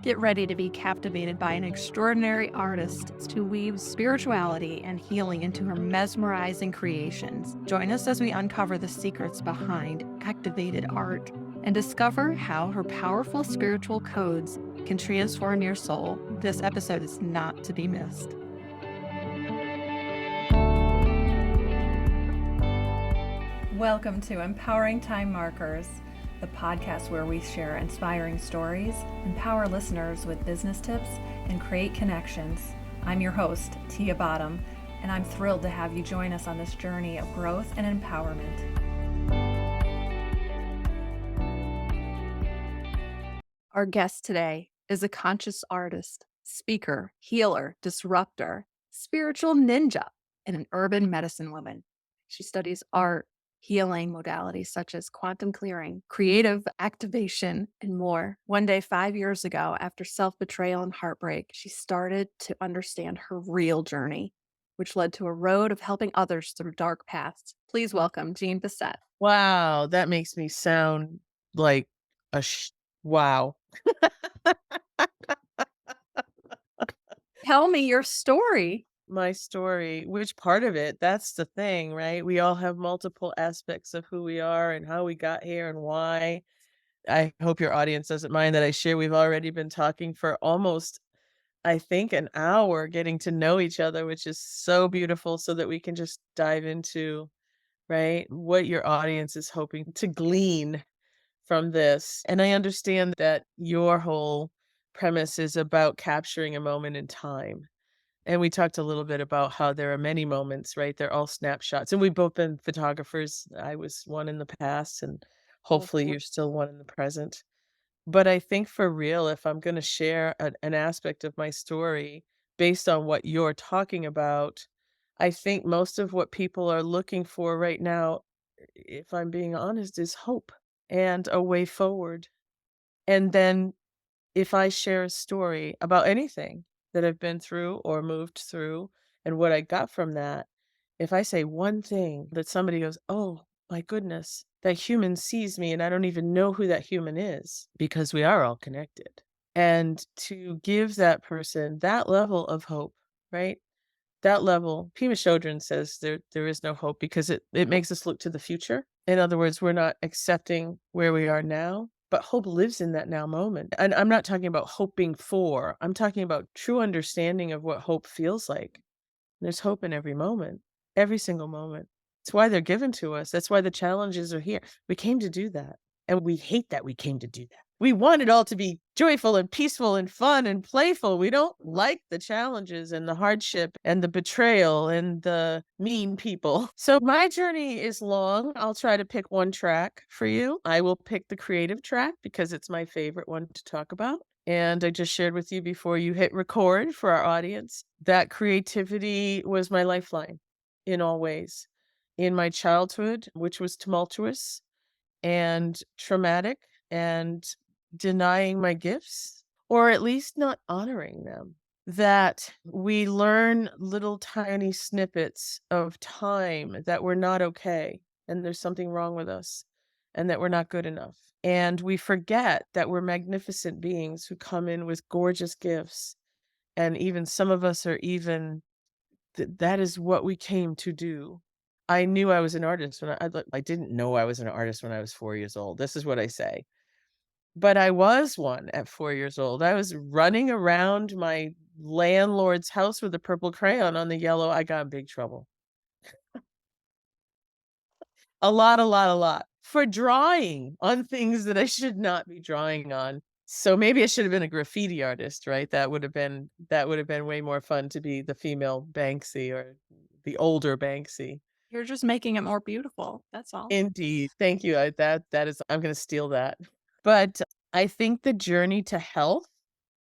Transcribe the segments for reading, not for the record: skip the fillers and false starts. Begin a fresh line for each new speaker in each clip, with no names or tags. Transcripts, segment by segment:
Get ready to be captivated by an extraordinary artist who weaves spirituality and healing into her mesmerizing creations. Join us as we uncover the secrets behind activated art and discover how her powerful spiritual codes can transform your soul. This episode is not to be missed. Welcome to Empowering Time Markers, the podcast where we share inspiring stories, empower listeners with business tips, and create connections. I'm your host, Tia Bottum, and I'm thrilled to have you join us on this journey of growth and empowerment. Our guest today is a conscious artist, speaker, healer, disruptor, spiritual ninja, and an urban medicine woman. She studies art, healing modalities such as quantum clearing, creative activation, and more. One day, 5 years ago, after self-betrayal and heartbreak, she started to understand her real journey, which led to a road of helping others through dark paths. Please welcome Jeanne Bessette.
Wow, that makes me sound like a wow.
Tell me your story.
My story, which part of it? That's the thing, right? We all have multiple aspects of who we are and how we got here and why. I hope your audience doesn't mind that I share we've already been talking for almost, I think, an hour getting to know each other, which is so beautiful so that we can just dive into, right, what your audience is hoping to glean from this. And I understand that your whole premise is about capturing a moment in time. And we talked a little bit about how there are many moments, right? They're all snapshots. And we've both been photographers. I was one in the past, and hopefully you're still one in the present. But I think for real, if I'm going to share an aspect of my story based on what you're talking about, I think most of what people are looking for right now, if I'm being honest, is hope and a way forward. And then if I share a story about anything that I've been through or moved through and what I got from that, if I say one thing that somebody goes, "Oh my goodness, that human sees me and I don't even know who that human is," because we are all connected. And to give that person that level of hope, right? That level, Pima Chodron says there is no hope because it makes us look to the future. In other words, we're not accepting where we are now, but hope lives in that now moment. And I'm not talking about hoping for, I'm talking about true understanding of what hope feels like. There's hope in every moment, every single moment. It's why they're given to us. That's why the challenges are here. We came to do that. And we hate that we came to do that. We want it all to be joyful and peaceful and fun and playful. We don't like the challenges and the hardship and the betrayal and the mean people. So my journey is long. I'll try to pick one track for you. I will pick the creative track because it's my favorite one to talk about. And I just shared with you before you hit record for our audience that creativity was my lifeline in all ways. In my childhood, which was tumultuous and traumatic and denying my gifts, or at least not honoring them, that we learn little tiny snippets of time that we're not okay and there's something wrong with us and that we're not good enough. And we forget that we're magnificent beings who come in with gorgeous gifts. And even some of us are even that is what we came to do. I knew I was an artist when I didn't know I was an artist when I was 4 years old. This is what I say. But I was one at 4 years old. I was running around my landlord's house with a purple crayon on the yellow. I got in big trouble. A lot for drawing on things that I should not be drawing on. So maybe I should have been a graffiti artist, right? That would have been way more fun to be the female Banksy or the older Banksy.
You're just making it more beautiful. That's all.
Indeed. Thank you. That is I'm gonna steal that. But I think the journey to health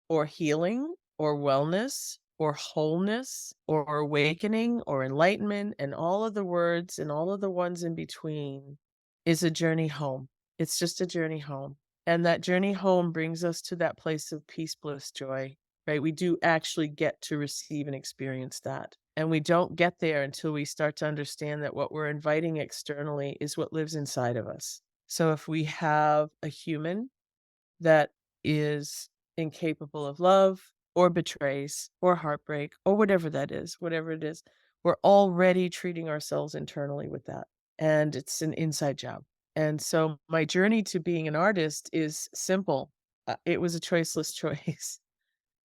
or healing or wellness or wholeness or awakening or enlightenment and all of the words and all of the ones in between is a journey home. It's just a journey home. And that journey home brings us to that place of peace, bliss, joy, right? We do actually get to receive and experience that. And we don't get there until we start to understand that what we're inviting externally is what lives inside of us. So if we have a human that is incapable of love or betrays or heartbreak or whatever that is, whatever it is, we're already treating ourselves internally with that. And it's an inside job. And so my journey to being an artist is simple. It was a choiceless choice.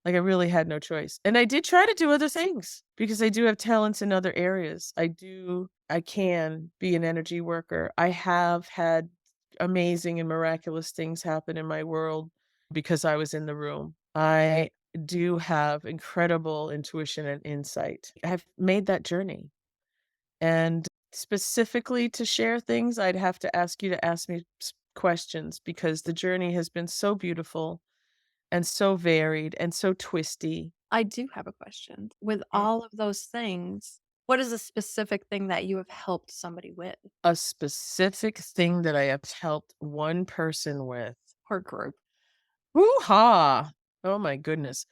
Like, I really had no choice. And I did try to do other things because I do have talents in other areas. I can be an energy worker. I have had amazing and miraculous things happen in my world because I was in the room. I do have incredible intuition and insight. I've made that journey. And specifically to share things, I'd have to ask you to ask me questions because the journey has been so beautiful and so varied and so twisty.
I do have a question. With
Mm.
all of those things, what is a specific thing that you have helped somebody with
A specific thing that I have helped one person with.
or group?
Hoo-ha! Oh my goodness.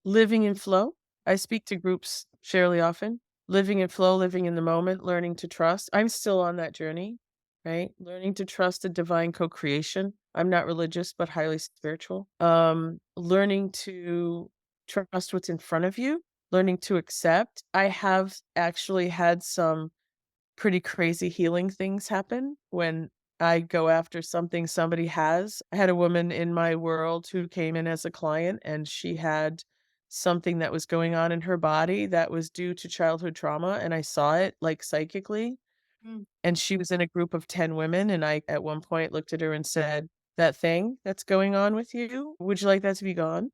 Living in flow. I speak to groups fairly often. Living in flow, living in the moment, learning to trust. I'm still on that journey, right? Learning to trust the divine co-creation. I'm not religious, but highly spiritual. Learning to trust what's in front of you, learning to accept. I have actually had some pretty crazy healing things happen when I go after something somebody has. I had a woman in my world who came in as a client, and she had something that was going on in her body that was due to childhood trauma, and I saw it, like, psychically,
Mm,
and she was in a group of 10 women, and I, at one point, looked at her and said, "That thing that's going on with you, would you like that to be gone?"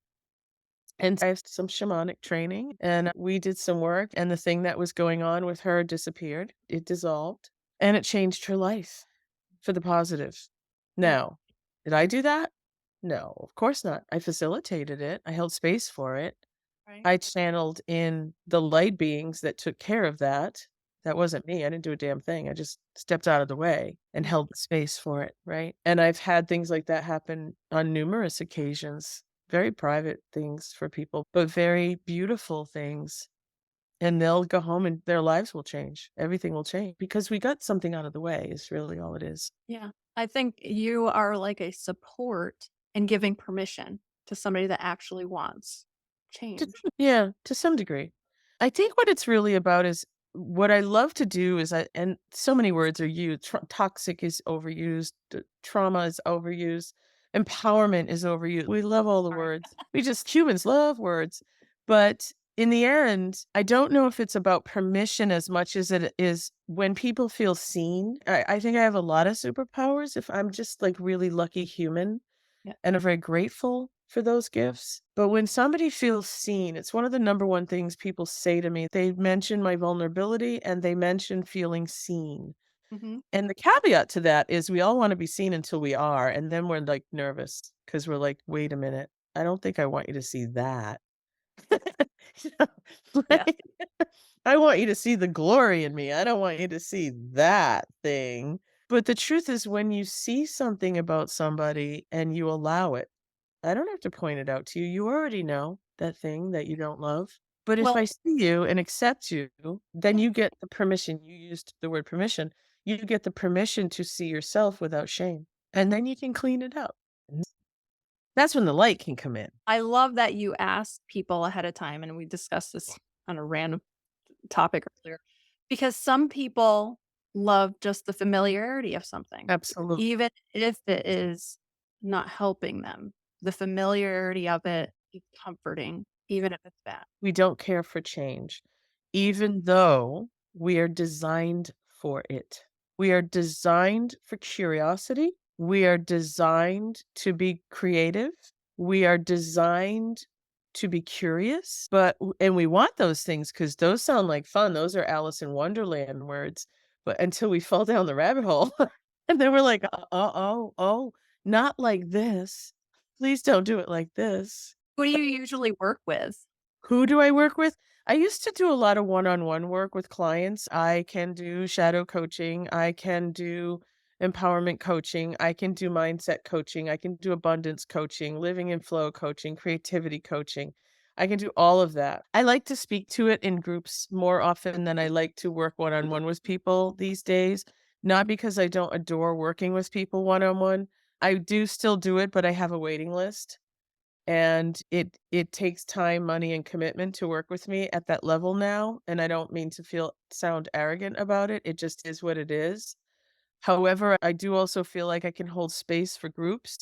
And I have some shamanic training, and we did some work, and the thing that was going on with her disappeared. It dissolved, and it changed her life for the positive.
yeah,
Now, did I do that? No, of course not. I facilitated it. I held space for it.
right.
I channeled in the light beings that took care of that. That wasn't me. I didn't do a damn thing. I just stepped out of the way and
Mm,
held the space for it, right? And I've had things like that happen on numerous occasions. Very private things for people, but very beautiful things. And they'll go home and their lives will change. Everything will change because we got something out of the way is really all it is.
yeah. I think you are like a support and giving permission to somebody that actually wants change.
Yeah, to some degree. I think what it's really about is what I love to do is and so many words are used. Toxic is overused, trauma is overused, empowerment is overused. We love all the
All right.
words. We just humans love words. But in the end, I don't know if it's about permission as much as it is when people feel seen. I think I have a lot of superpowers if I'm just like really lucky human
Yeah.
and are very grateful for those gifts. But when somebody feels seen, it's one of the number one things people say to me. They mention my vulnerability and they mention feeling seen.
Hmm.
And the caveat to that is we all want to be seen until we are. And then we're like nervous because we're like, wait a minute. I don't think I want you to see that. You know,
Yeah.
like, I want you to see the glory in me. I don't want you to see that thing. But the truth is, when you see something about somebody and you allow it, I don't have to point it out to you. You already know that thing that you don't love. But if
Well,
I see you and accept you, then
yeah.
you get the permission. You used the word permission. You get the permission to see yourself without shame. And then you can clean it up. And that's when the light can come in.
I love that you asked people ahead of time, and we discussed this on a random topic earlier, because some people love just the familiarity of something,
Absolutely.
even if it is not helping them. The familiarity of it is comforting, even if it's bad.
We don't care for change,
Yeah.
even though we are designed for it. We are designed for curiosity. We are designed to be creative. We are designed to be curious, and we want those things because those sound like fun. Those are Alice in Wonderland words. But until we fall down the rabbit hole, and then we're like, oh, not like this. Please don't do it like this.
Who do you usually work with?
Who do I work with? I used to do a lot of one-on-one work with clients. I can do shadow coaching. I can do empowerment coaching. I can do mindset coaching. I can do abundance coaching, living in flow coaching, creativity coaching. I can do all of that. I like to speak to it in groups more often than I like to work one-on-one with people these days. Not because I don't adore working with people one-on-one. I do still do it, but I have a waiting list. and it takes time, money, and commitment to work with me at that level now, and I don't mean to sound arrogant about it, it just is what it is. However, I do also feel like I can hold space for groups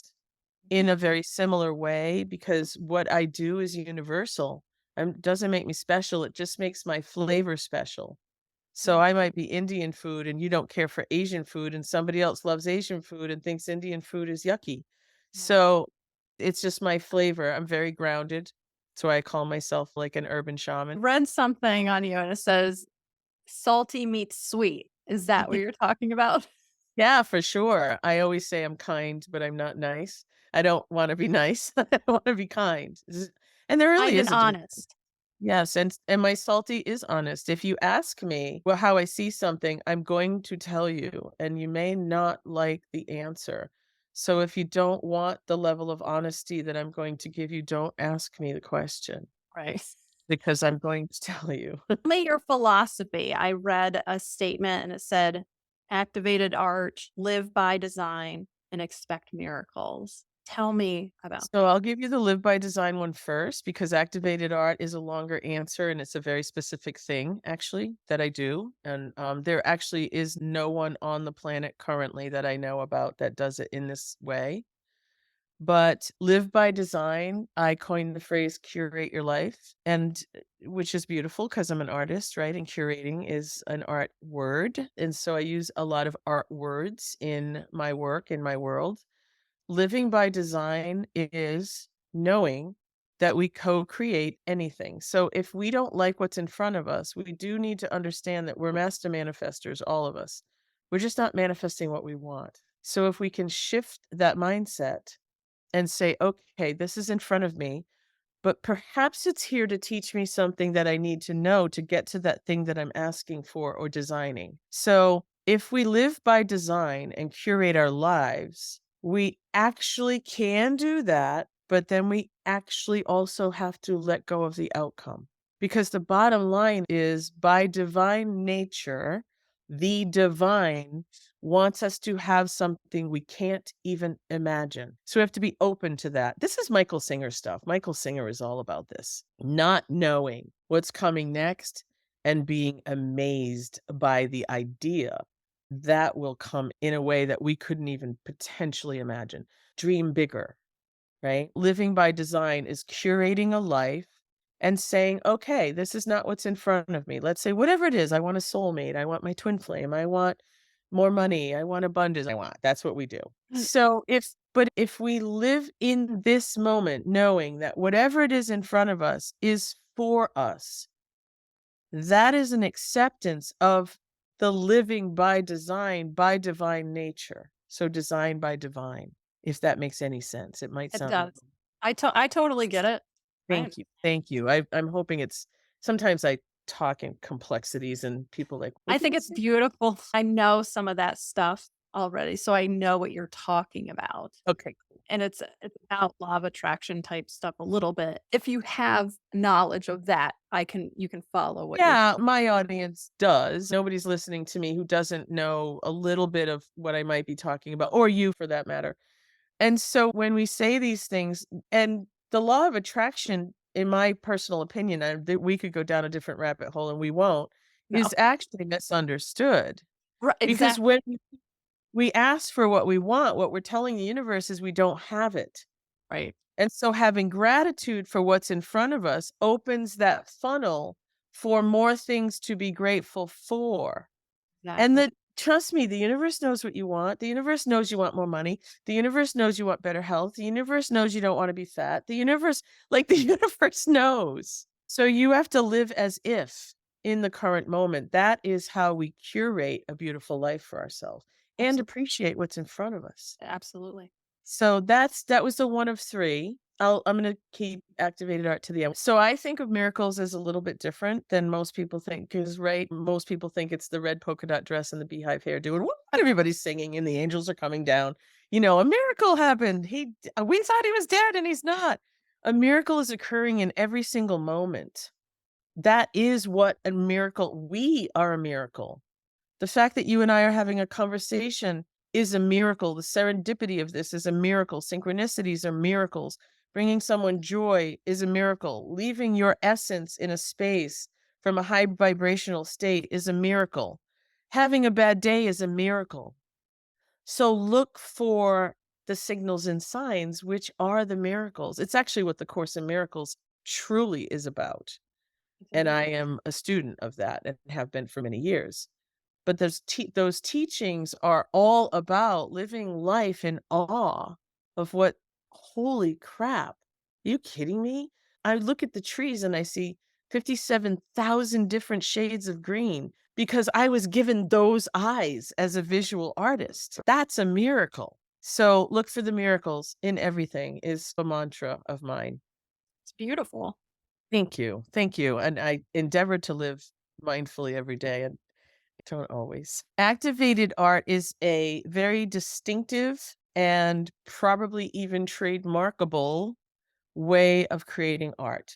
Mhm.
in a very similar way because what I do is universal. Doesn't make me special, it just makes my flavor special. So
Mm.
I might be Indian food and you don't care for Asian food, and somebody else loves Asian food and thinks Indian food is yucky.
Right.
So it's just my flavor. I'm very grounded. That's why I call myself like an urban shaman.
Read something on you and it says salty meets sweet. Is that what you're talking about?
Yeah, for sure. I always say I'm kind, but I'm not nice. I don't want to be nice. I want to be kind. And there really
Kind and
is a difference.
honest.
Yes, and my salty is honest. If you ask me, well, how I see something, I'm going to tell you, and you may not like the answer. So if you don't want the level of honesty that I'm going to give you, don't ask me the question
Right.
because I'm going to tell you.
Tell me your philosophy. I read a statement and it said, activated art, live by design, and expect miracles. Tell me about
So I'll give you the live by design one first because activated art is a longer answer and it's a very specific thing actually that I do. And there actually is no one on the planet currently that I know about that does it in this way. But live by design, I coined the phrase curate your life, and which is beautiful because I'm an artist, right? And curating is an art word. And so I use a lot of art words in my work, in my world. Living by design is knowing that we co-create anything. So if we don't like what's in front of us, we do need to understand that we're master manifestors, all of us. We're just not manifesting what we want. So if we can shift that mindset and say, okay, this is in front of me, but perhaps it's here to teach me something that I need to know to get to that thing that I'm asking for or designing. So, if we live by design and curate our lives, we actually can do that, but then we actually also have to let go of the outcome. Because the bottom line is by divine nature, the divine wants us to have something we can't even imagine. So we have to be open to that. This is Michael Singer stuff. Michael Singer is all about this. Not knowing what's coming next and being amazed by the idea that will come in a way that we couldn't even potentially imagine. Dream bigger, right? Living by design is curating a life and saying, okay, this is not what's in front of me. Let's say, whatever it is, I want a soulmate. I want my twin flame. I want more money. I want abundance. I want. That's what we do.
it.
But if we live in this moment, knowing that whatever it is in front of us is for us, that is an acceptance of the living by design, by divine nature. So design by divine, if that makes any sense. It might
It
sound
does. I totally get it. I
thank you. Thank you. I'm hoping it's sometimes I talk in complexities and people like,
I
what did
think
you
it's
say?
beautiful. I know some of that stuff already, so I know what you're talking about.
Okay.
And it's about law of attraction type stuff a little bit. If you have knowledge of that, you can follow what you're
Yeah, my audience does. Nobody's listening to me who doesn't know a little bit of what I might be talking about, or you for that matter. And so when we say these things, and the law of attraction, in my personal opinion, we could go down a different rabbit hole and we won't,
no.
is actually misunderstood.
Right,
Because
exactly.
when we ask for what we want, what we're telling the universe is we don't have it.
Right.
And so having gratitude for what's in front of us opens that funnel for more things to be grateful for. And
Exactly.
the trust me, the universe knows what you want. The universe knows you want more money. The universe knows you want better health. The universe knows you don't want to be fat. The universe, like the universe knows. So you have to live as if in the current moment. That is how we curate a beautiful life for ourselves and
Absolutely.
appreciate what's in front of us.
Absolutely.
So that was the one of 3. I'm gonna keep activated art to the end. So I think of miracles as a little bit different than most people think, because right, most people think it's the red polka dot dress and the beehive hairdo, and what everybody's singing and the angels are coming down. You know, a miracle happened. We thought he was dead and he's not. A miracle is occurring in every single moment. That is what a miracle we are a miracle. The fact that you and I are having a conversation is a miracle. The serendipity of this is a miracle. Synchronicities are miracles. Bringing someone joy is a miracle. Leaving your essence in a space from a high vibrational state is a miracle. Having a bad day is a miracle. So look for the signals and signs, which are the miracles. It's actually what the Course in Miracles truly is about.
It's
And
amazing.
I am a student of that and have been for many years. But those teachings are all about living life in awe of what holy crap. Are you kidding me? I look at the trees and I see 57,000 different shades of green because I was given those eyes as a visual artist. That's a miracle. So look for the miracles in everything is a mantra of mine.
It's beautiful.
Thank you. Thank you. And I endeavor to live mindfully every day. And don't always. Activated art is a very distinctive and probably even trademarkable way of creating art.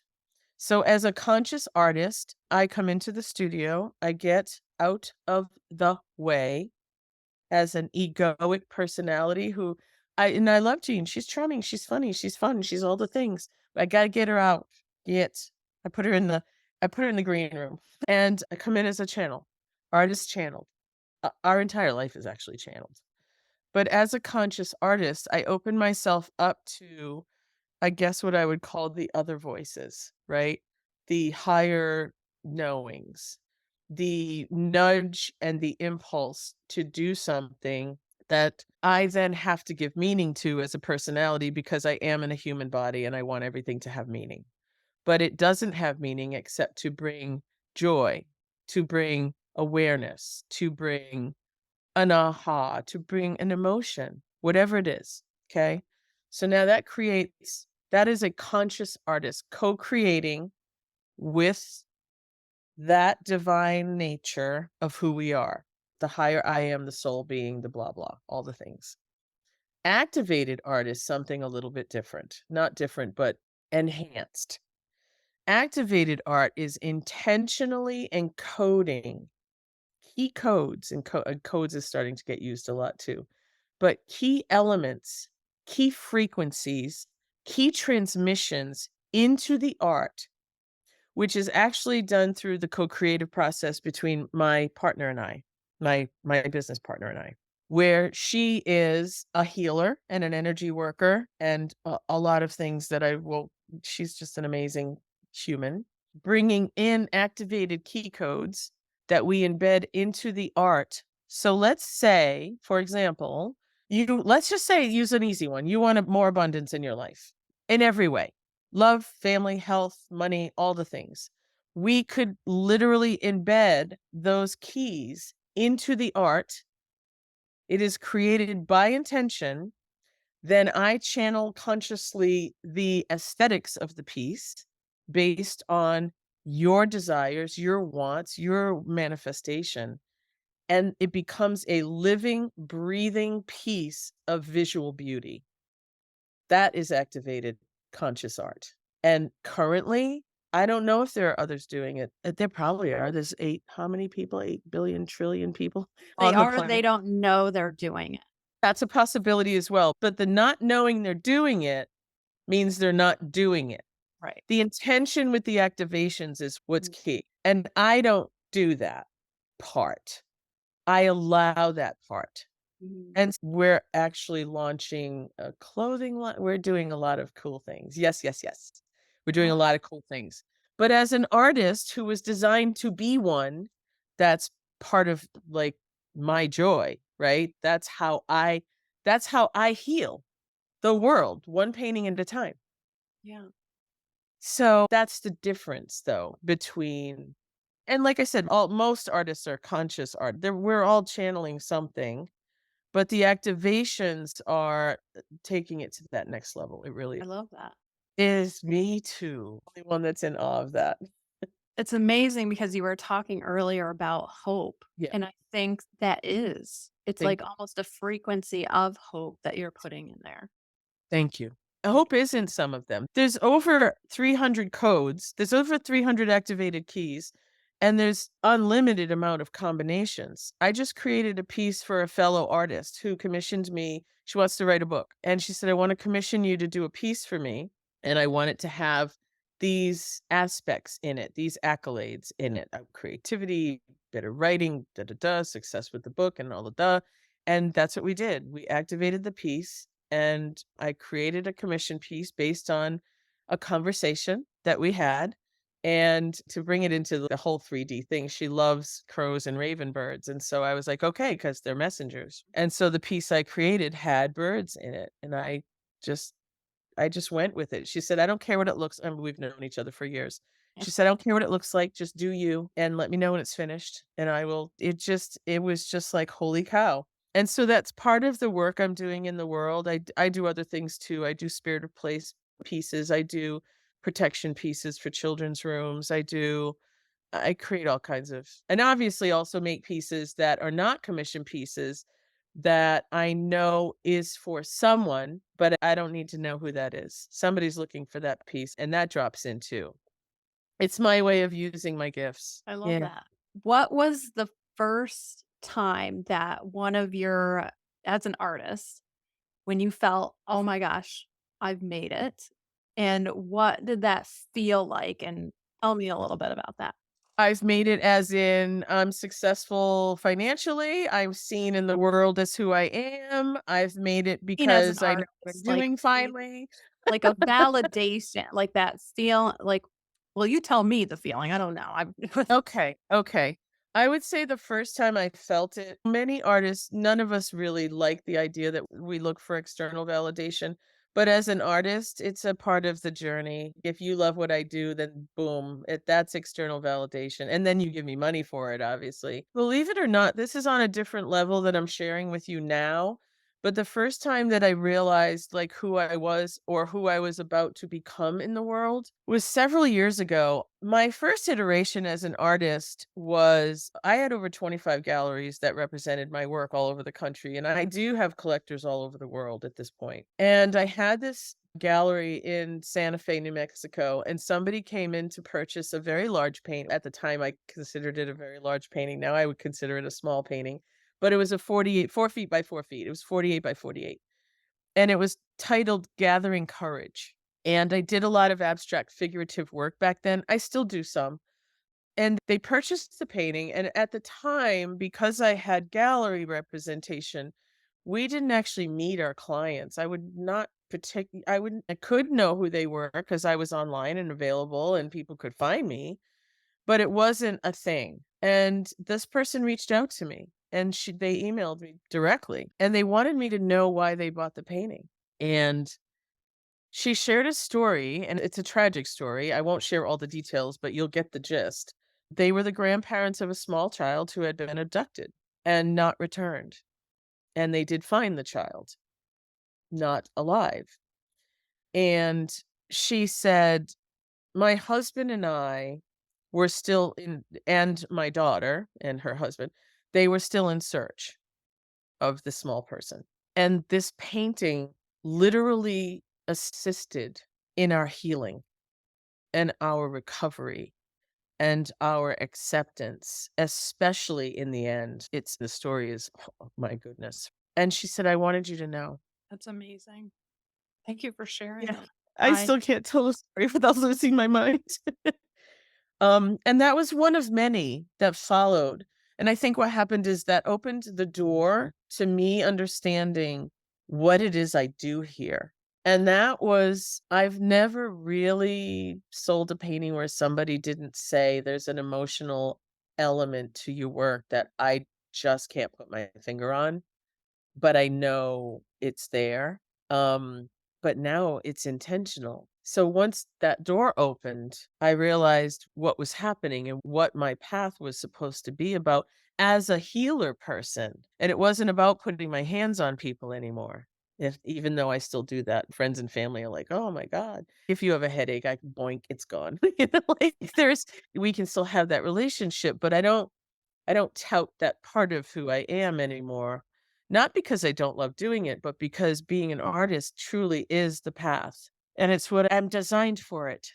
So, as a conscious artist, I come into the studio, I get out of the way as an egoic personality who I love Jean. She's charming, she's funny, she's fun, she's all the things. But I gotta get her out. Get. I put her in the I put her in the green room and I come in as a channel, artist channeled. Our entire life is actually channeled. But as a conscious artist, I open myself up to, I guess, what I would call the other voices, right? The higher knowings, the nudge and the impulse to do something that I then have to give meaning to as a personality because I am in a human body and I want everything to have meaning. But it doesn't have meaning except to bring joy, to bring awareness, to bring an aha, to bring an emotion, whatever it is, okay? So now that is a conscious artist co-creating with that divine nature of who we are, the higher I am, the soul being, the blah, blah, all the things. Activated art is something a little bit different, not different, but enhanced. Activated art is intentionally encoding key codes, and codes is starting to get used a lot too, but key elements, key frequencies, key transmissions into the art, which is actually done through the co-creative process between my partner and I, my business partner and I, where she is a healer and an energy worker and a lot of things that I will. She's just an amazing human, bringing in activated key codes that we embed into the art. So let's say, for example, let's just say use an easy one. You want more abundance in your life in every way. Love, family, health, money, all the things. We could literally embed those keys into the art. It is created by intention. Then I channel consciously the aesthetics of the piece based on your desires, your wants, your manifestation. And it becomes a living, breathing piece of visual beauty. That is activated conscious art. And currently, I don't know if there are others doing it. There probably are. There's how many people? 8 billion trillion people
They
on the
are, they
planet.
don't know they're doing it.
That's a possibility as well. But the not knowing they're doing it means they're not doing it.
Right.
The intention with the activations is what's
Mhm.
key. And I don't do that part. I allow that part.
Mhm.
And we're actually launching a clothing line. We're doing a lot of cool things. Yes, yes, yes. We're doing a
Oh,
lot of cool things. But as an artist who was designed to be one, that's part of like my joy, right? That's how I heal the world, one painting at a time.
yeah.
So that's the difference though between, and like I said, most artists are conscious art. We're all channeling something, but the activations are taking it to that next level. It really
I love that.
is. Me too. Only one that's in awe of that.
It's amazing because you were talking earlier about hope,
Yeah.
and I think it's
Thank
like almost a frequency of hope that you're putting in there.
thank you. I hope is in some of them. There's over 300 codes. There's over 300 activated keys, and there's unlimited amount of combinations. I just created a piece for a fellow artist who commissioned me. She wants to write a book, and she said, "I want to commission you to do a piece for me." and I want it to have these aspects in it, these accolades in it of creativity, better writing, da da da, success with the book, and all the da. And that's what we did. We activated the piece, and I created a commission piece based on a conversation that we had. And to bring it into the whole 3D thing, she loves crows and raven birds. And so I was like, okay, because they're messengers. And so the piece I created had birds in it. And just I just went with it. She said, "I don't care what it looks," and we've known each other for years. She said, "I don't care what it looks like, just do you and let me know when it's finished, and I will." It was just like, "Holy cow." And so that's part of the work I'm doing in the world. I do other things too. I do spirit of place pieces. I do protection pieces for children's rooms. I create all kinds of, and obviously also make pieces that are not commission pieces that I know is for someone, but I don't need to know who that is. Somebody's looking for that piece, and that drops in too. It's my way of using my gifts.
I love
Yeah.
that. What was the first time that one of your as an artist, when you felt, "Oh my gosh, I've made it," and what did that feel like? And tell me a little bit about that.
I've made it as in I'm successful financially. I'm seen in the world as who I am. I've made it
Seen as an
because I know what I'm
artist,
doing finally.
like a validation, like that feel like well, you tell me the feeling, I don't know. I'm
Okay, okay. I would say the first time I felt it, many artists, none of us really like the idea that we look for external validation. But as an artist, it's a part of the journey. If you love what I do, then boom, that's external validation. And then you give me money for it, obviously. Believe it or not, this is on a different level that I'm sharing with you now. But the first time that I realized like who I was or who I was about to become in the world was several years ago. My first iteration as an artist was I had over 25 galleries that represented my work all over the country. And I do have collectors all over the world at this point. And I had this gallery in Santa Fe, New Mexico, and somebody came in to purchase a very large paint. At the time, I considered it a very large painting. Now I would consider it a small painting, but it was a 48, 4 feet by 4 feet. It was 48 by 48. And it was titled Gathering Courage. And I did a lot of abstract figurative work back then. I still do some. And they purchased the painting. And at the time, because I had gallery representation, we didn't actually meet our clients. I would not I wouldn't I could know who they were because I was online and available and people could find me, but it wasn't a thing. And this person reached out to me and they emailed me directly and they wanted me to know why they bought the painting. And she shared a story, and it's a tragic story. I won't share all the details, but you'll get the gist. They were the grandparents of a small child who had been abducted and not returned. And they did find the child, not alive. And she said, my husband and I were still in, and my daughter and her husband, they were still in search of the small person. And this painting literally assisted in our healing and our recovery and our acceptance, especially in the end. It's the story is, oh my goodness. And she said, I wanted you to know.
That's amazing. Thank you for sharing
Yeah.
it.
I
I
still can't tell a story without losing my mind. And that was one of many that followed. And I think what happened is that opened the door to me understanding what it is I do here. And that was, I've never really sold a painting where somebody didn't say there's an emotional element to your work that I just can't put my finger on, but I know it's there. Um, but now it's intentional. So once that door opened, I realized what was happening and what my path was supposed to be about as a healer person. And it wasn't about putting my hands on people anymore. If even though I still do that, friends and family are like, "Oh my god, if you have a headache, I can boink, it's gone." Like there's we can still have that relationship, but I don't tout that part of who I am anymore. Not because I don't love doing it, but because being an artist truly is the path. And it's what I'm designed for it.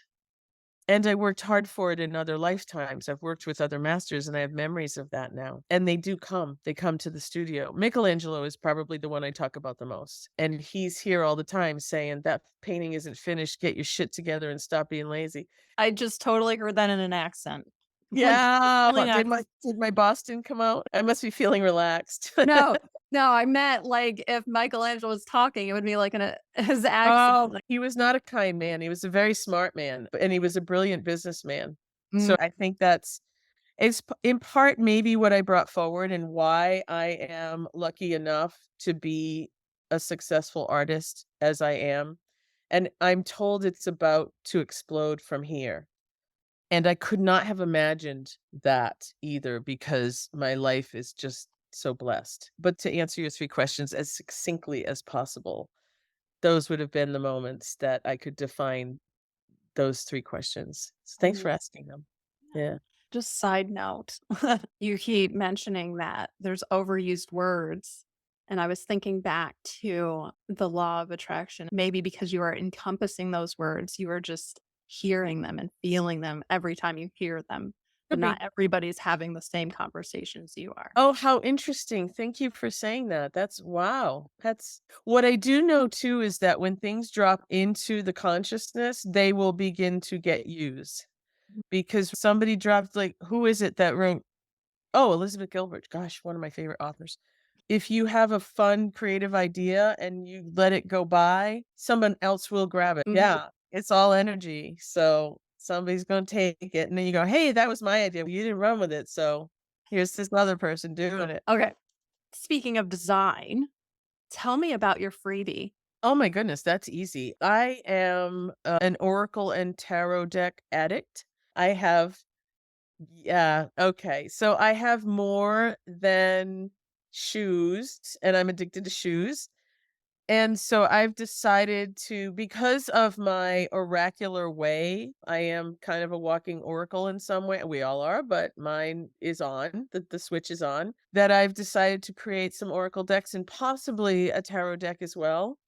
And I worked hard for it in other lifetimes. I've worked with other masters and I have memories of that now. And they do come. They come to the studio. Michelangelo is probably the one I talk about the most. And he's here all the time saying that painting isn't finished. Get your shit together and stop being lazy.
I just totally heard that in an accent. Like,
Yeah.
feeling ac
Did my Boston come out? I must be feeling relaxed.
No, no, I meant, like, if Michelangelo was talking, it would be like in a his accent,
Oh,
like,
he was not a kind man. He was a very smart man, and he was a brilliant businessman.
mm,
So I think that's it's in part maybe what I brought forward and why I am lucky enough to be a successful artist as I am. And I'm told it's about to explode from here. And I could not have imagined that either because my life is just so blessed. But to answer your three questions as succinctly as possible, those would have been the moments that I could define those three questions. So
I
thanks for
love
asking them. Yeah.
just side note, you keep mentioning that there's overused words, and I was thinking back to the law of attraction. Maybe because you are encompassing those words, you are just hearing them and feeling them every time you hear them, but
Could
not
be.
everybody's having the same conversations you are.
Oh, how interesting. Thank you for saying that. That's wow. That's what I do know too is that when things drop into the consciousness, they will begin to get used. Because somebody dropped like who is it that wrote oh, Elizabeth Gilbert, gosh, one of my favorite authors. If you have a fun creative idea and you let it go by, someone else will grab it.
Mhm.
Yeah, it's all energy. So somebody's going to take it and then you go, "Hey, that was my idea. You didn't run with it." So here's this other person doing it.
Okay. Speaking of design, tell me about your freebie.
Oh my goodness, that's easy. I am an oracle and tarot deck addict. I have yeah, okay. So I have more than shoes and I'm addicted to shoes. And so I've decided to because of my oracular way, I am kind of a walking oracle in some way. We all are, but mine is on. The switch is on. That I've decided to create some oracle decks and possibly a tarot deck as well.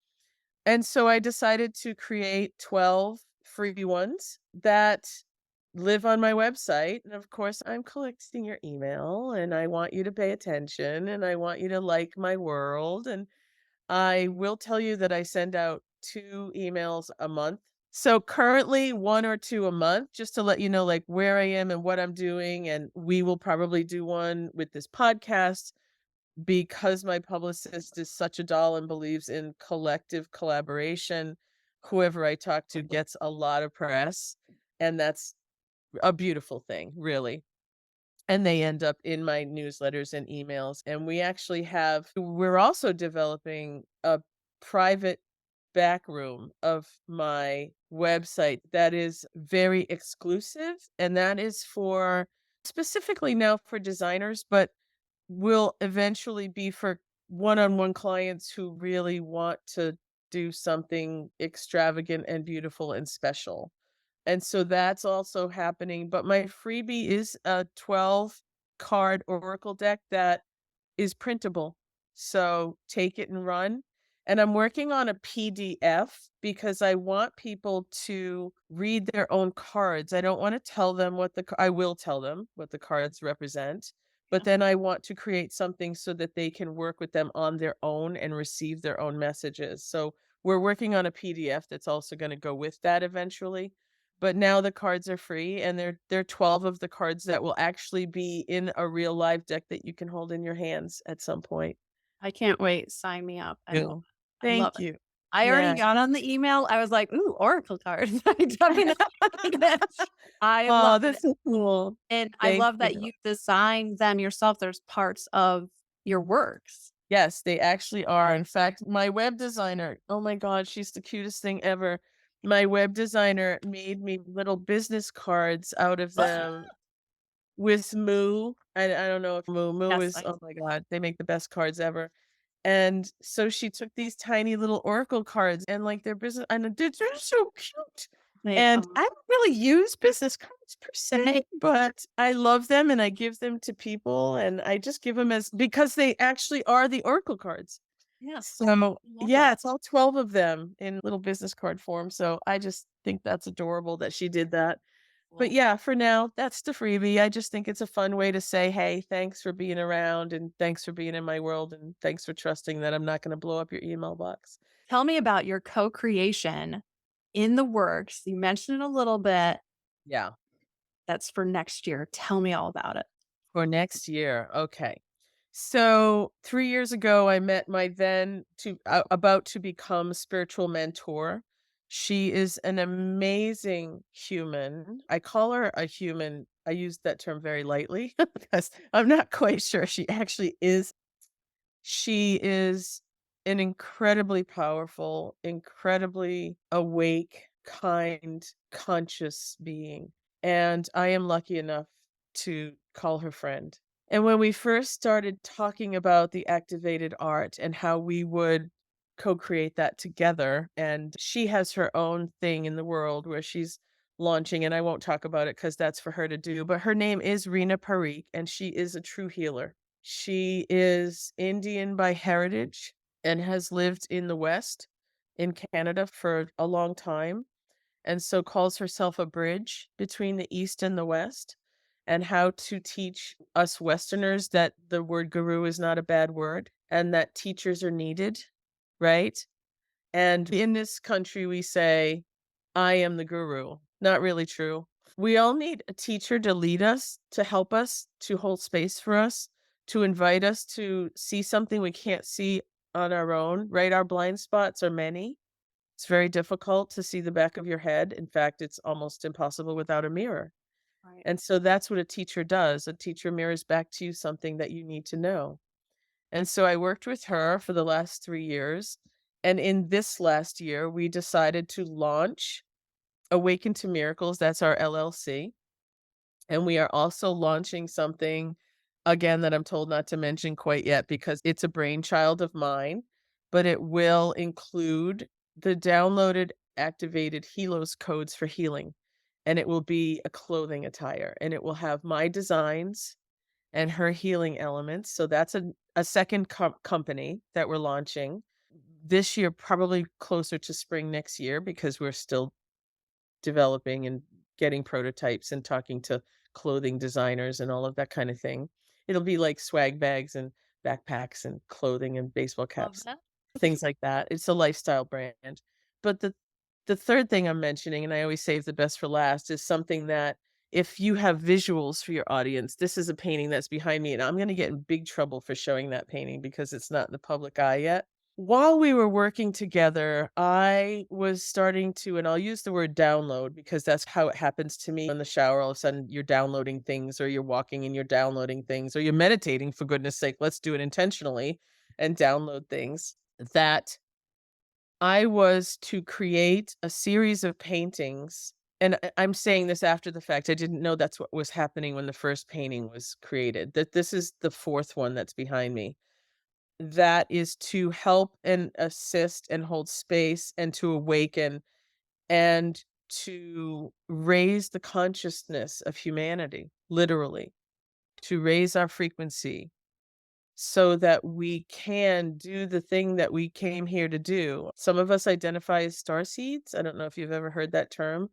And so I decided to create 12 free ones that live on my website. And of course, I'm collecting your email and I want you to pay attention and I want you to like my world. And I will tell you that I send out 2 emails a month. So currently 1 or 2 a month just to let you know like where I am and what I'm doing and we will probably do one with this podcast because my publicist is such a doll and believes in collective collaboration. Whoever I talk to gets a lot of press and that's a beautiful thing, really. And they end up in my newsletters and emails. And we're also developing a private back room of my website that is very exclusive. And that is for specifically now for designers, but will eventually be for one on one clients who really want to do something extravagant and beautiful and special. And so that's also happening, but my freebie is a 12 card oracle deck that is printable. So take it and run. And I'm working on a PDF because I want people to read their own cards. I don't want to tell them I will tell them what the cards represent, but then I want to create something so that they can work with them on their own and receive their own messages. So we're working on a PDF that's also going to go with that eventually. But now the cards are free and they're 12 of the cards that will actually be in a real live deck that you can hold in your hands at some point.
I can't wait. Sign me up.
Ew.
I love
Thank
it.
you.
I already
Yeah.
got on the email. I was like, "Ooh, oracle cards." I definitely need it. I love
Oh,
it,
that's so cool.
and I
Thank
love
you.
that you designed them yourself. There's parts of your works.
Yes, they actually are. In fact, my web designer, oh my god, she's the cutest thing ever. My web designer made me little business cards out of them with Moo. I don't know if Moo
Yes,
is
I
oh my god, they make the best cards ever. And so she took these tiny little oracle cards and like their business and they're so cute.
they,
And I don't really use business cards per se, but I love them and I give them to people and I just give them as because they actually are the oracle cards.
yes,
So
I love
yeah,
that.
it's all 12 of them in little business card form. So I just think that's adorable that she did that. But yeah, for now, that's the freebie. I just think it's a fun way to say, "Hey, thanks for being around and thanks for being in my world and thanks for trusting that I'm not gonna blow up your email box."
Tell me about your co-creation in the works. You mentioned it a little bit.
Yeah.
That's for next year. Tell me all about it.
For next year, okay. So 3 years ago, I met my then about to become spiritual mentor. She is an amazing human. I call her a human. I use that term very lightly because I'm not quite sure she actually is. She is an incredibly powerful, incredibly awake, kind, conscious being, and I am lucky enough to call her friend. And when we first started talking about the activated art and how we would co-create that together, and she has her own thing in the world where she's launching, and I won't talk about it because that's for her to do, but her name is Rena Parikh, and she is a true healer. She is Indian by heritage and has lived in the West, in Canada for a long time, and so calls herself a bridge between the East and the West, and how to teach us Westerners that the word guru is not a bad word and that teachers are needed, right? And in this country, we say, I am the guru. Not really true. We all need a teacher to lead us, to help us, to hold space for us, to invite us to see something we can't see on our own, right? Our blind spots are many. It's very difficult to see the back of your head. In fact, it's almost impossible without a mirror.
Right.
And so that's what a teacher does. A teacher mirrors back to you something that you need to know. And so I worked with her for the last 3 years. And in this last year, we decided to launch Awaken to Miracles. That's our LLC. And we are also launching something, again, that I'm told not to mention quite yet because it's a brainchild of mine, but it will include the downloaded activated Helos codes for healing. And it will be a clothing attire and it will have my designs and her healing elements. So that's a second company that we're launching this year, probably closer to spring next year because we're still developing and getting prototypes and talking to clothing designers and all of that kind of thing. It'll be like swag bags and backpacks and clothing and baseball
Love
caps,
that.
things like that. It's a lifestyle brand. But the third thing I'm mentioning, and I always save the best for last, is something that if you have visuals for your audience, this is a painting that's behind me, and I'm going to get in big trouble for showing that painting because it's not in the public eye yet. While we were working together, I was starting to, and I'll use the word download because that's how it happens to me in the shower. All of a sudden, you're downloading things, or you're walking and you're downloading things, or you're meditating, for goodness sake. Let's do it intentionally and download things. That I was to create a series of paintings. And I'm saying this after the fact. I didn't know that's what was happening when the first painting was created, that this is the fourth one that's behind me that is to help and assist and hold space and to awaken and to raise the consciousness of humanity, literally, to raise our frequency so that we can do the thing that we came here to do. Some of us identify as star seeds. I don't know if you've ever heard that term.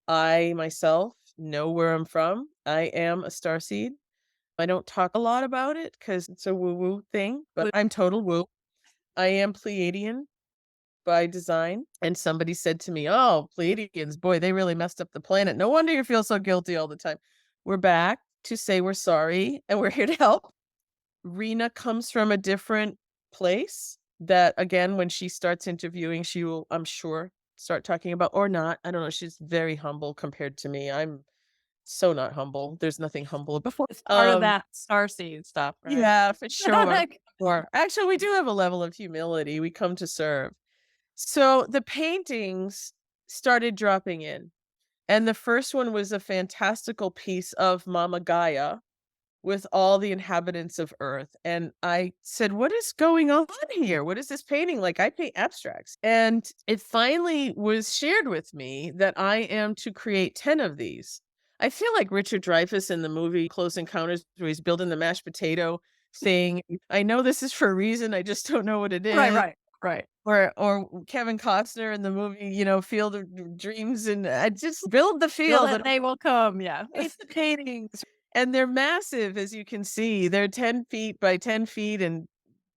I myself know where I'm from. I am a star seed. I don't talk a lot about it because it's a woo woo thing, but I'm total woo. I am Pleiadian by design, and somebody said to me, "Oh, Pleiadians, boy, they really messed up the planet. No wonder you feel so guilty all the time." We're back to say we're sorry, and we're here to help. Rena comes from a different place that, again, when she starts interviewing, she will, I'm sure, start talking about or not. I don't know. She's very humble compared to me. I'm so not humble. There's nothing humble about
It's part of
um
that starseed stuff, right?
yeah, for sure. Or actually, we do have a level of humility. We come to serve. So the paintings started dropping in, and the first one was a fantastical piece of Mama Gaia with all the inhabitants of Earth. And I said, "What is going on here? What is this painting?" Like, I paint abstracts. And it finally was shared with me that I am to create 10 of these. I feel like Richard Dreyfuss in the movie Close Encounters, where he's building the mashed potato thing. I know this is for a reason. I just don't know what it
Right,
is.
right, right.
Or Kevin Costner in the movie, Field of Dreams, and I just build the
Feel
field
that
and
they will come, yeah.
paint the paintings. And they're massive, as you can see. They're 10 feet by 10 feet and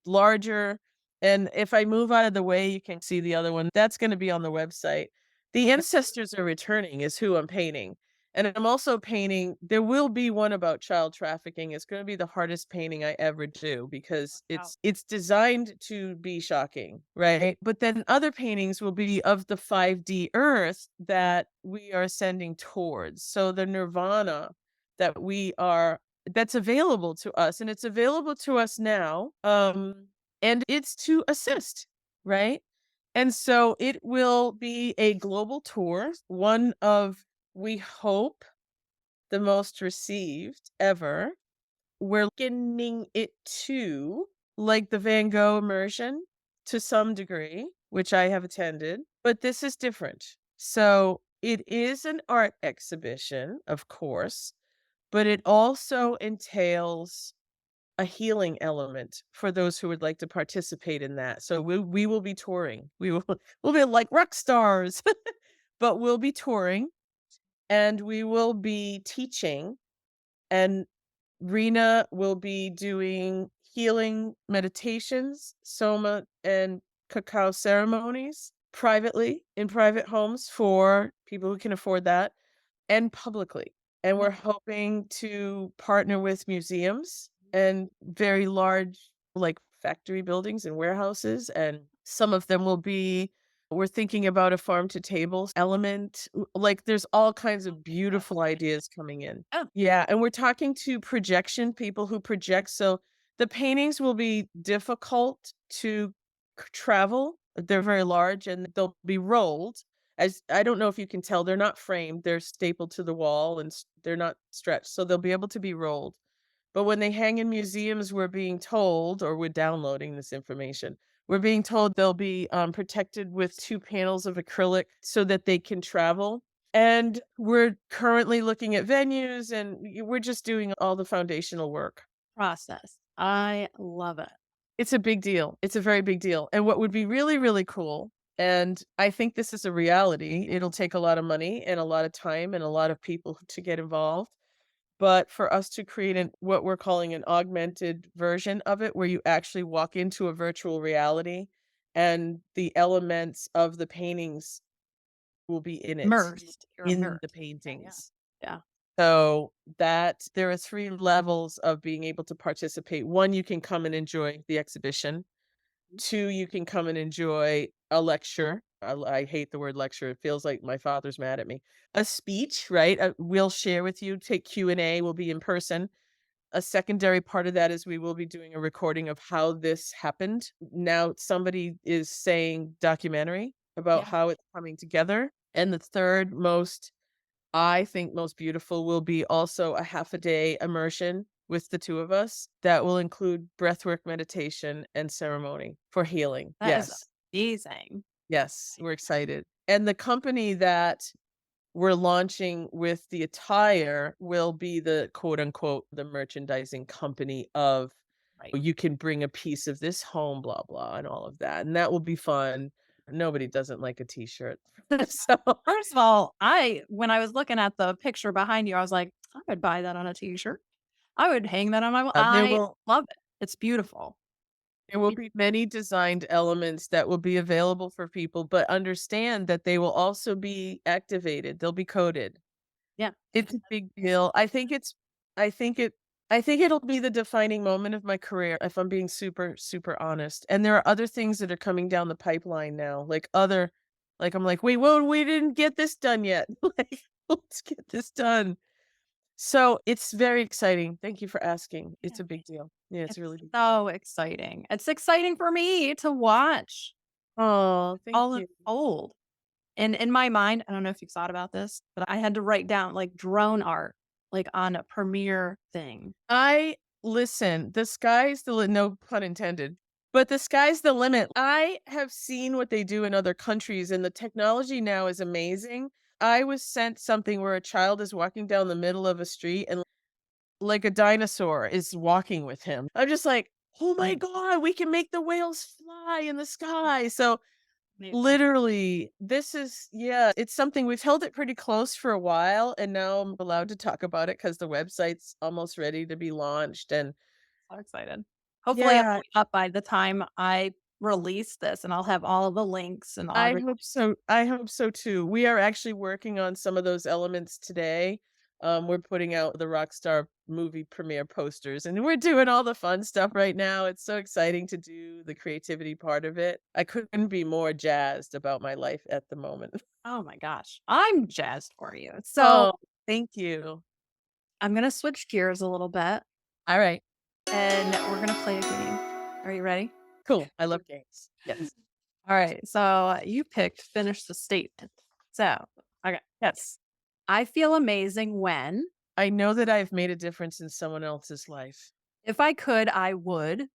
larger, and if I move out of the way, you can see the other one. That's gonna be on the website. The ancestors are returning is who I'm painting, and I'm also painting there will be one about child trafficking. It's gonna be the hardest painting I ever do because
Wow.
it's designed to be shocking, right? But then other paintings will be of the 5D Earth that we are ascending towards. So the nirvana that we are that's available to us, and it's available to us now, and it's to assist, right? And so it will be a global tour, one of, we hope, the most received ever. We're likening it to, like, the Van Gogh immersion to some degree, which I have attended, but this is different. So it is an art exhibition, of course, but it also entails a healing element for those who would like to participate in that. So we will be touring. We will we'll be like rock stars, but we'll be touring and we will be teaching, and Rena will be doing healing meditations, soma and cacao ceremonies privately in private homes for people who can afford that and publicly. And we're hoping to partner with museums and very large, like, factory buildings and warehouses, and some of them will be we're thinking about a farm to table element. Like, there's all kinds of
That's
beautiful ideas coming in.
oh,
Yeah, and we're talking to projection people who project, so the paintings will be difficult to travel. They're very large and they'll be rolled, as I don't know if you can tell, they're not framed, they're stapled to the wall and they're not stretched, so they'll be able to be rolled. But when they hang in museums, we're being told, or we're downloading this information, we're being told they'll be protected with 2 panels of acrylic so that they can travel. And we're currently looking at venues and we're just doing all the foundational work.
process. I love it.
It's a big deal. It's a very big deal. And what would be really, really cool, and I think this is a reality, it'll take a lot of money and a lot of time and a lot of people to get involved. But for us to create what we're calling an augmented version of it, where you actually walk into a virtual reality and the elements of the paintings will be in it,
Immersed. You're
in the
immersed. Yeah, yeah.
paintings.
Yeah.
So that there are 3 levels of being able to participate. 1, you can come and enjoy the exhibition. 2, you can come and enjoy a lecture. I hate the word lecture. It feels like my father's mad at me. A speech, right? We'll share with you, take Q&A, will be in person. A secondary part of that is we will be doing a recording of how this happened. Now somebody is saying documentary about
Yeah.
how it's coming together. And the third most, I think, most beautiful will be also a half a day immersion with the 2 of us that will include breathwork, meditation, and ceremony for healing.
That is
Yes.
amazing.
Yes, we're excited. And the company that we're launching with the attire will be the quote unquote the merchandising company of,
Right.
you can bring a piece of this home, blah blah, and all of that. And that will be fun. Nobody doesn't like a t-shirt. So
First of all, when I was looking at the picture behind you, I was like, I would buy that on a t-shirt. I would hang that on my wall.
there
I
will
love it. It's beautiful.
There will be many designed elements that will be available for people, but understand that they will also be activated. They'll be coded.
Yeah.
It's a big deal. I think it I think it'll be the defining moment of my career, if I'm being super, super honest. And there are other things that are coming down the pipeline now, like I'm like, wait, whoa, we didn't get this done yet. Like, let's get this done. So it's very exciting. Thank you for asking. It's
Yeah.
a big deal. Yeah, it's a
It's
really big deal.
so exciting. It's exciting for me to watch
Oh, thank
all
you.
unfold. And in my mind, I don't know if you've thought about this, but I had to write down like drone art, like on a premiere thing.
I listen, the sky's the no pun intended, but the sky's the limit. I have seen what they do in other countries, and the technology now is amazing. I was sent something where a child is walking down the middle of a street and like a dinosaur is walking with him. I'm just like, "Oh my
Oh,
god, we can make the whales fly in the sky." So,
amazing.
literally, this is yeah, it's something we've held it pretty close for a while, and now I'm allowed to talk about it because the website's almost ready to be launched, and
So excited. Hopefully, it'll
yeah,
be up by the time I release this, and I'll have all of the links and
I
everything.
hope so I hope so too. We are actually working on some of those elements today. We're putting out the Rockstar movie premiere posters, and we're doing all the fun stuff right now. It's so exciting to do the creativity part of it. I couldn't be more jazzed about my life at the moment.
Oh my gosh. I'm jazzed for you. So,
Oh, thank you.
I'm gonna switch gears a little bit,
All right.
and we're gonna play a game. Are you ready?
Cool. I love games. Yes.
All right. So, you picked finish the statement. So, okay.
Yes.
I feel amazing when
I know that I've made a difference in someone else's life.
if I could, I would.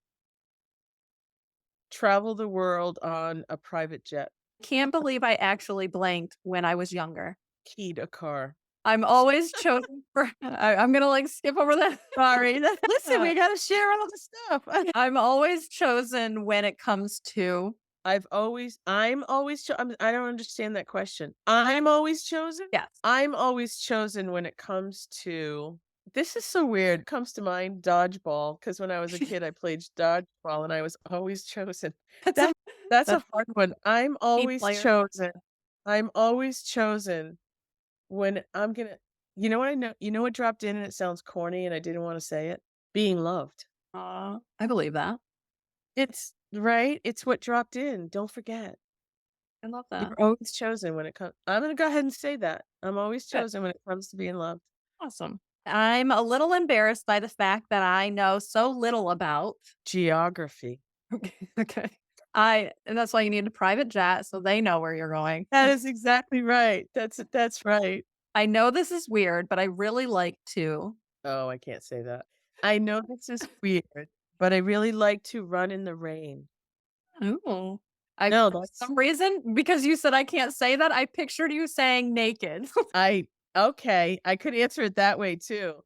Travel the world on a private jet.
Can't believe I actually blanked when I was younger.
Keyed a car.
I'm always chosen for I'm gonna, like, skip over that.
Sorry. Listen,
Uh,
we gotta share all the stuff.
I'm always chosen when it comes to
I'm always I don't understand that question. I'm always chosen?
yes.
I'm always chosen when it comes to this is so weird. Comes to mind dodgeball because when I was a kid, I played dodgeball and I was always chosen.
That's a
That that's a
that's
hard one.
team player.
I'm always chosen when I'm gonna you know what dropped in and it sounds corny and I didn't wanna say it? Being loved.
Aw, I believe that.
It's right? It's what dropped in, don't forget.
I love
You're
that.
always chosen when it comes. I'm gonna go ahead and say that. I'm always
Good.
chosen when it comes to being loved.
Awesome. I'm a little embarrassed by the fact that I know so little about
Geography.
okay, okay. I and that's why you need a private jet so they know where you're going.
That is exactly right. That's right.
I know this is weird, but I really like to
Oh, I can't say that. I know this is weird, but I really like to run in the rain.
ooh. I
No,
for
that's
some reason, because you said I can't say that, I pictured you saying naked.
I okay, I could answer it that way too.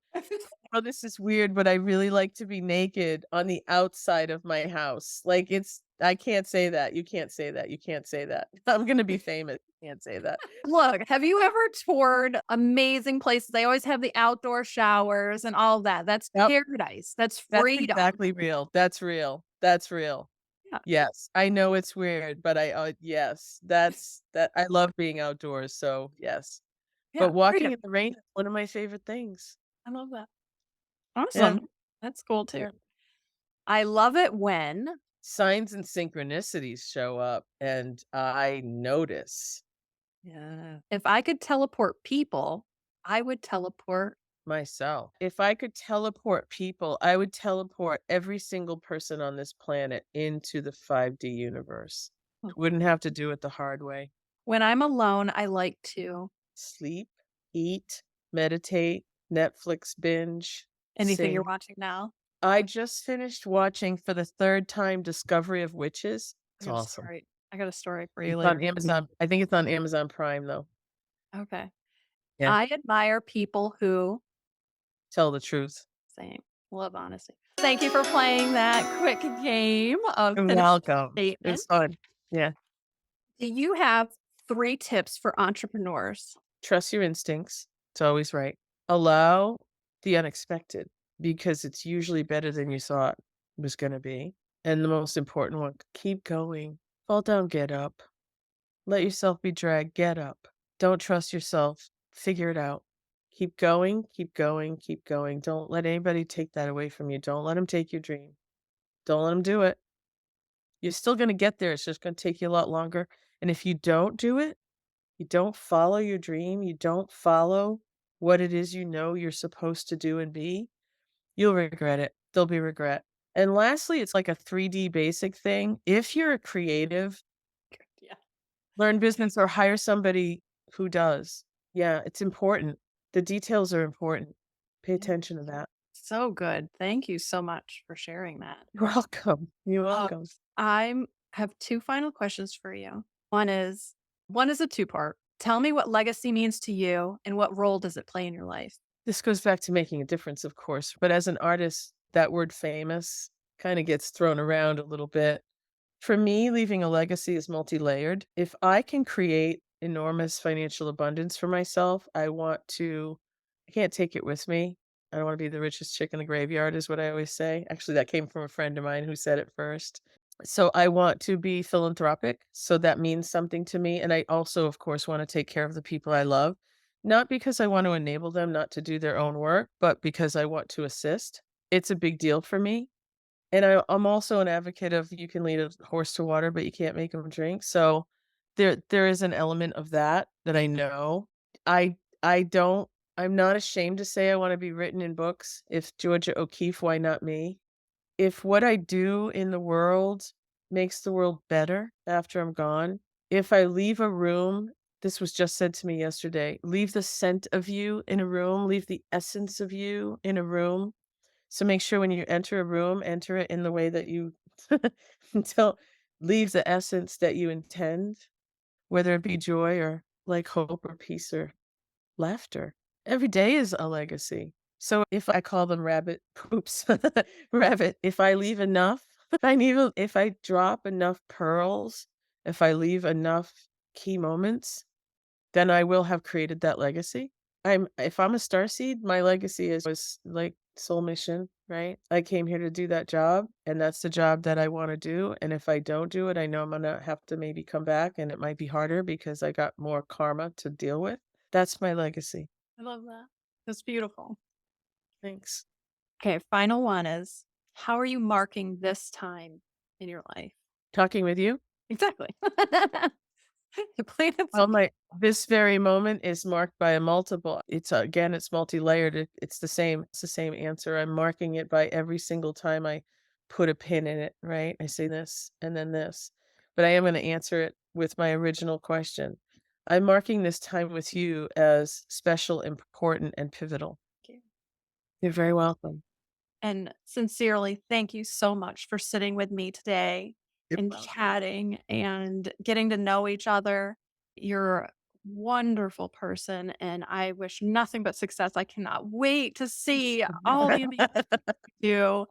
Oh, this is weird, but I really like to be naked on the outside of my house. Like, it's I can't say that. You can't say that. You can't say that. I'm gonna be famous. You can't say that.
Look, have you ever toured amazing places? They always have the outdoor showers and all that. That's
Yep.
paradise. That's
That's
freedom.
exactly real. That's real. That's real.
Yeah,
Yes. I know it's weird, but yes, that I love being outdoors, so yes.
yeah,
But walking
freedom.
in the rain is one of my favorite things.
I love that.
Yeah,
Awesome. That's cool too.
yeah.
I love it when
Signs and synchronicities show up, and I notice
yeah. If I could teleport people, I would teleport
myself. If I could teleport people, I would teleport every single person on this planet into the 5D universe. Wouldn't have to do it the hard way.
when I'm alone, I like to
Sleep, eat, meditate, Netflix binge,
anything you're
sing.
watching now.
I just finished watching for the 3rd time Discovery of Witches.
I
It's
got a
awesome.
story. I got a story for you
It's
later.
on Amazon. I think it's on Amazon Prime, though.
Okay.
Yeah,
I admire people who
tell the truth.
same love honesty. Thank you for playing that quick game of
You're
finish
welcome.
statement.
It's fun. Yeah.
Do you have 3 tips for entrepreneurs?
Trust your instincts. It's always right. Allow the unexpected because it's usually better than you thought it was gonna be. And the most important one, keep going. Fall down, get up. Let yourself be dragged, get up. Don't trust yourself. Figure it out. Keep going, keep going, keep going. Don't let anybody take that away from you. Don't let them take your dream. Don't let them do it. You're still gonna get there. It's just gonna take you a lot longer. And if you don't do it, you don't follow your dream, you don't follow what it is you know you're supposed to do and be, you'll regret it. There'll be regret. And lastly, it's like a 3D basic thing. If you're a creative,
Yeah.
learn business or hire somebody who does. Yeah, it's important. The details are important. Pay
Yeah.
attention to that.
So good. Thank you so much for sharing that.
You're welcome. You're
Uh,
welcome.
I'm have 2 final questions for you. One is one is a two-part. Tell me what legacy means to you and what role does it play in your life?
This goes back to making a difference, of course, but as an artist, that word famous kind of gets thrown around a little bit. For me, leaving a legacy is multi-layered. If I can create enormous financial abundance for myself, I can't take it with me. I don't want to be the richest chick in the graveyard, is what I always say. Actually, that came from a friend of mine who said it first. So I want to be philanthropic. So that means something to me. And I also, of course, want to take care of the people I love, not because I want to enable them not to do their own work, but because I want to assist. It's a big deal for me. And I'm also an advocate of you can lead a horse to water, but you can't make him drink. So there is an element of that I know. I don't I'm not ashamed to say I wanna be written in books. If Georgia O'Keeffe, why not me? If what I do in the world makes the world better after I'm gone, if I leave a room, this was just said to me yesterday, leave the scent of you in a room, leave the essence of you in a room. So make sure when you enter a room, enter it in the way that you don't leave the essence that you intend, whether it be joy or like hope or peace or laughter. Every day is a legacy. So if I call them rabbit poops, rabbit, if I leave enough, if I drop enough pearls, if I leave enough key moments, then I will have created that legacy. If I'm a starseed, my legacy was like soul mission, right? I came here to do that job, and that's the job that I wanna do, and if I don't do it, I know I'm gonna have to maybe come back, and it might be harder because I got more karma to deal with. That's my legacy.
I love that. That's beautiful.
Thanks.
Okay, final one is, how are you marking this time in your life?
Talking with you?
Exactly. Plain and
Well,
simple.
my this very moment is marked by a multiple. It's multi-layered. It's the same answer. I'm marking it by every single time I put a pin in it, right? I say this and then this. But I am gonna answer it with my original question. I'm marking this time with you as special, important, and pivotal.
Thank you.
You're very welcome.
And sincerely, thank you so much for sitting with me today
You're
and
welcome.
chatting and getting to know each other. You're a wonderful person, and I wish nothing but success. I cannot wait to see all the amazing you do,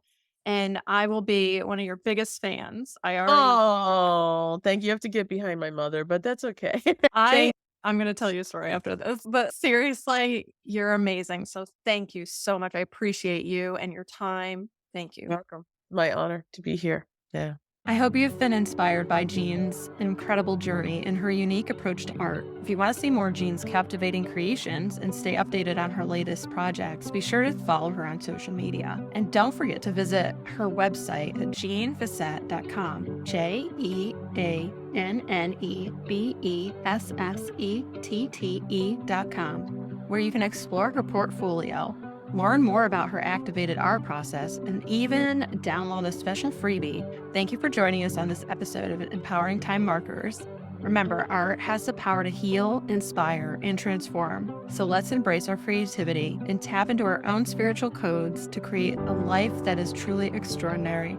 and I will be one of your biggest fans. I already
Oh, thank you. You have to get behind my mother, but that's okay.
I
Thank
I'm gonna tell you a story after this, but seriously, you're amazing. So thank you so much. I appreciate you and your time. Thank you.
welcome. My honor to be here. Yeah.
I hope you've been inspired by Jeanne's incredible journey and her unique approach to art. If you want to see more Jeanne's captivating creations and stay updated on her latest projects, be sure to follow her on social media. And don't forget to visit her website at jeannebessette.com. JeanneBessette.com, where you can explore her portfolio, learn more about her activated art process, and even download a special freebie. Thank you for joining us on this episode of Empowering Time Markers. Remember, art has the power to heal, inspire, and transform. So let's embrace our creativity and tap into our own spiritual codes to create a life that is truly extraordinary.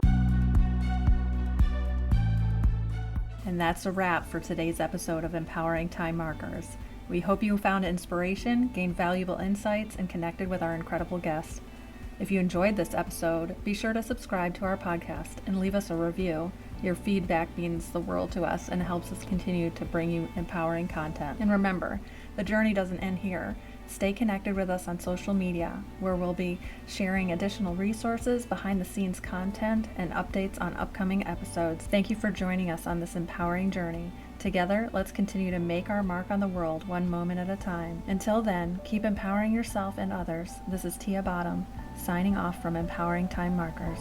And that's a wrap for today's episode of Empowering Time Markers. We hope you found inspiration, gained valuable insights, and connected with our incredible guest. If you enjoyed this episode, be sure to subscribe to our podcast and leave us a review. Your feedback means the world to us and helps us continue to bring you empowering content. And remember, the journey doesn't end here. Stay connected with us on social media, where we'll be sharing additional resources, behind-the-scenes content, and updates on upcoming episodes. Thank you for joining us on this empowering journey. Together, let's continue to make our mark on the world one moment at a time. Until then, keep empowering yourself and others. This is Tia Bottum, signing off from Empowering Time Markers.